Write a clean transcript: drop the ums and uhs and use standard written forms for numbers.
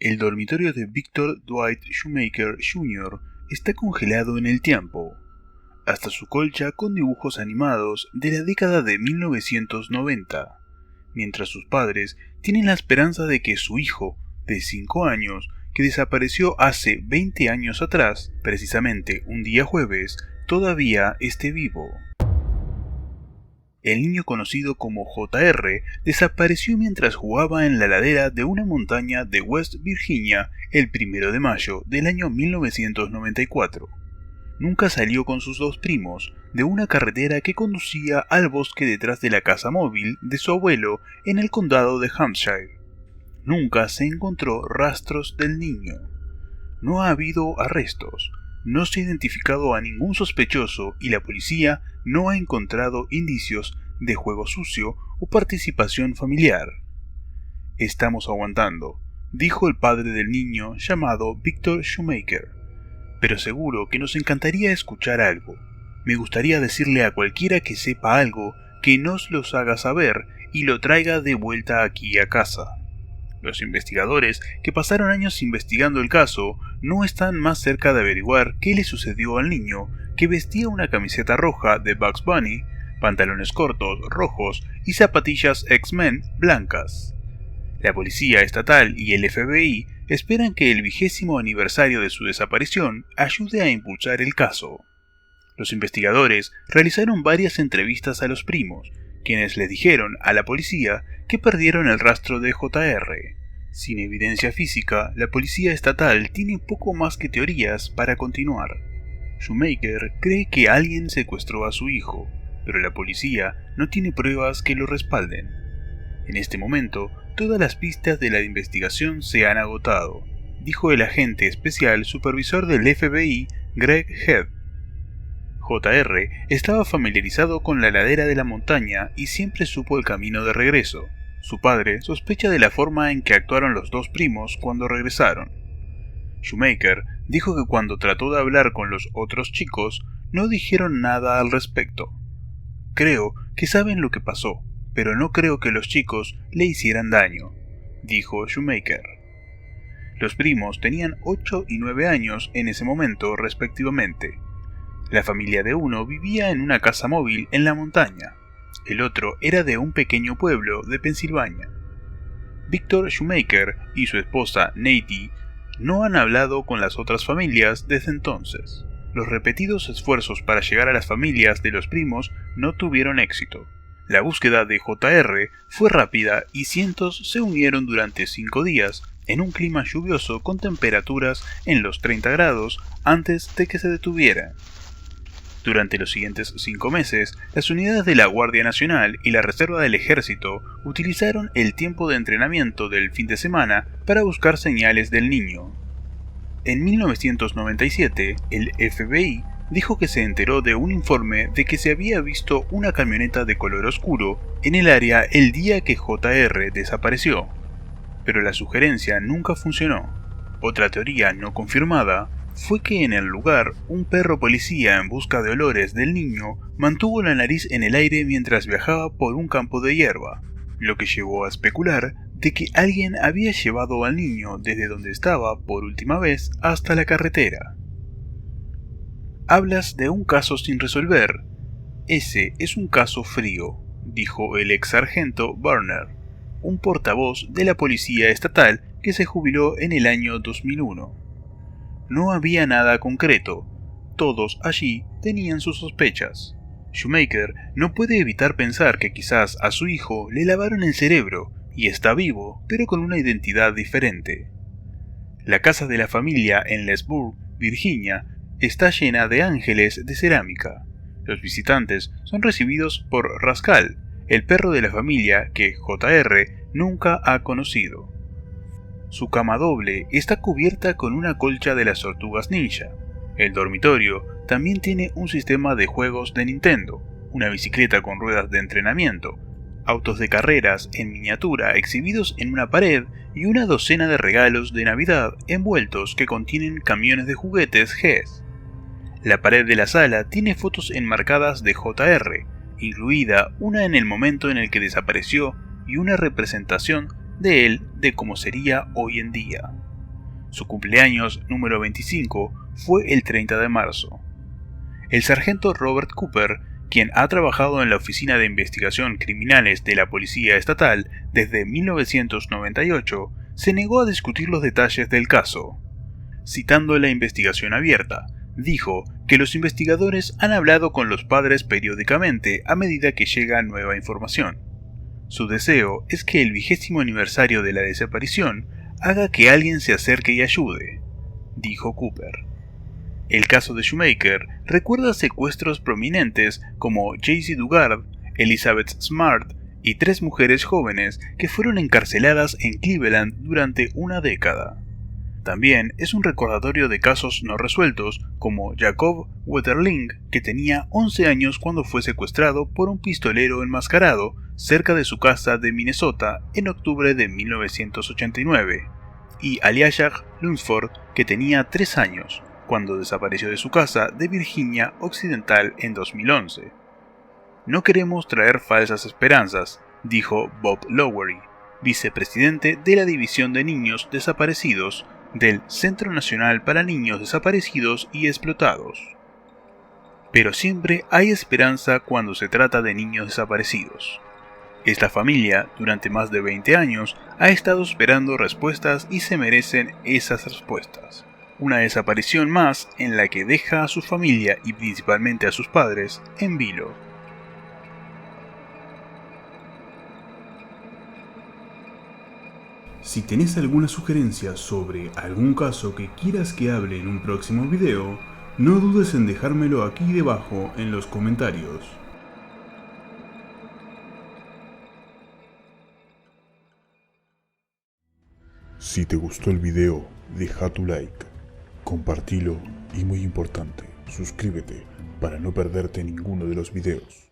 El dormitorio de Victor Dwight Shoemaker Jr. está congelado en el tiempo, hasta su colcha con dibujos animados de la década de 1990, mientras sus padres tienen la esperanza de que su hijo, de 5 años, que desapareció hace 20 años atrás, precisamente un día jueves, todavía esté vivo. El niño conocido como JR desapareció mientras jugaba en la ladera de una montaña de West Virginia el 1 de mayo del año 1994. Nunca salió con sus dos primos de una carretera que conducía al bosque detrás de la casa móvil de su abuelo en el condado de Hampshire. Nunca se encontró rastros del niño. No ha habido arrestos. No se ha identificado a ningún sospechoso y la policía no ha encontrado indicios de juego sucio o participación familiar. Estamos aguantando, dijo el padre del niño llamado Victor Shoemaker. Pero seguro que nos encantaría escuchar algo. Me gustaría decirle a cualquiera que sepa algo que nos los haga saber y lo traiga de vuelta aquí a casa. Los investigadores que pasaron años investigando el caso no están más cerca de averiguar qué le sucedió al niño que vestía una camiseta roja de Bugs Bunny, pantalones cortos rojos y zapatillas X-Men blancas. La policía estatal y el FBI esperan que el 20º aniversario de su desaparición ayude a impulsar el caso. Los investigadores realizaron varias entrevistas a los primos, quienes les dijeron a la policía que perdieron el rastro de JR. Sin evidencia física, la policía estatal tiene poco más que teorías para continuar. Shoemaker cree que alguien secuestró a su hijo, pero la policía no tiene pruebas que lo respalden. En este momento, todas las pistas de la investigación se han agotado, dijo el agente especial supervisor del FBI, Greg Head. JR estaba familiarizado con la ladera de la montaña y siempre supo el camino de regreso. Su padre sospecha de la forma en que actuaron los dos primos cuando regresaron. Shoemaker dijo que cuando trató de hablar con los otros chicos, no dijeron nada al respecto. Creo que saben lo que pasó, pero no creo que los chicos le hicieran daño, dijo Shoemaker. Los primos tenían 8 y 9 años en ese momento respectivamente. La familia de uno vivía en una casa móvil en la montaña. El otro era de un pequeño pueblo de Pensilvania. Victor Shoemaker y su esposa Nettie no han hablado con las otras familias desde entonces. Los repetidos esfuerzos para llegar a las familias de los primos no tuvieron éxito. La búsqueda de JR fue rápida y cientos se unieron durante 5 días en un clima lluvioso con temperaturas en los 30 grados antes de que se detuviera. Durante los siguientes 5 meses, las unidades de la Guardia Nacional y la Reserva del Ejército utilizaron el tiempo de entrenamiento del fin de semana para buscar señales del niño. En 1997, el FBI dijo que se enteró de un informe de que se había visto una camioneta de color oscuro en el área el día que JR desapareció, pero la sugerencia nunca funcionó. Otra teoría no confirmada fue que en el lugar un perro policía en busca de olores del niño mantuvo la nariz en el aire mientras viajaba por un campo de hierba, lo que llevó a especular de que alguien había llevado al niño desde donde estaba por última vez hasta la carretera. Hablas de un caso sin resolver. Ese es un caso frío, dijo el ex sargento Burner, un portavoz de la policía estatal que se jubiló en el año 2001. No había nada concreto. Todos allí tenían sus sospechas. Shoemaker no puede evitar pensar que quizás a su hijo le lavaron el cerebro y está vivo, pero con una identidad diferente. La casa de la familia en Leesburg, Virginia, está llena de ángeles de cerámica. Los visitantes son recibidos por Rascal, el perro de la familia que JR nunca ha conocido. Su cama doble está cubierta con una colcha de las tortugas ninja. El dormitorio también tiene un sistema de juegos de Nintendo, una bicicleta con ruedas de entrenamiento, autos de carreras en miniatura exhibidos en una pared y una docena de regalos de Navidad envueltos que contienen camiones de juguetes GES. La pared de la sala tiene fotos enmarcadas de JR, incluida una en el momento en el que desapareció y una representación de él de cómo sería hoy en día. Su cumpleaños número 25 fue el 30 de marzo. El sargento Robert Cooper, quien ha trabajado en la Oficina de Investigación Criminales de la Policía Estatal desde 1998, se negó a discutir los detalles del caso. Citando la investigación abierta, dijo que los investigadores han hablado con los padres periódicamente a medida que llega nueva información. Su deseo es que el 20º aniversario de la desaparición haga que alguien se acerque y ayude, dijo Cooper. El caso de Shoemaker recuerda secuestros prominentes como Jaycee Dugard, Elizabeth Smart y 3 mujeres jóvenes que fueron encarceladas en Cleveland durante una década. También es un recordatorio de casos no resueltos como Jacob Wetterling, que tenía 11 años cuando fue secuestrado por un pistolero enmascarado cerca de su casa de Minnesota en octubre de 1989, y Aliashah Lunsford, que tenía 3 años, cuando desapareció de su casa de Virginia Occidental en 2011. No queremos traer falsas esperanzas, dijo Bob Lowery, vicepresidente de la División de Niños Desaparecidos del Centro Nacional para Niños Desaparecidos y Explotados. Pero siempre hay esperanza cuando se trata de niños desaparecidos. Esta familia, durante más de 20 años, ha estado esperando respuestas y se merecen esas respuestas. Una desaparición más en la que deja a su familia y principalmente a sus padres en vilo. Si tenés alguna sugerencia sobre algún caso que quieras que hable en un próximo video, no dudes en dejármelo aquí debajo en los comentarios. Si te gustó el video, deja tu like, compartilo y muy importante, suscríbete para no perderte ninguno de los videos.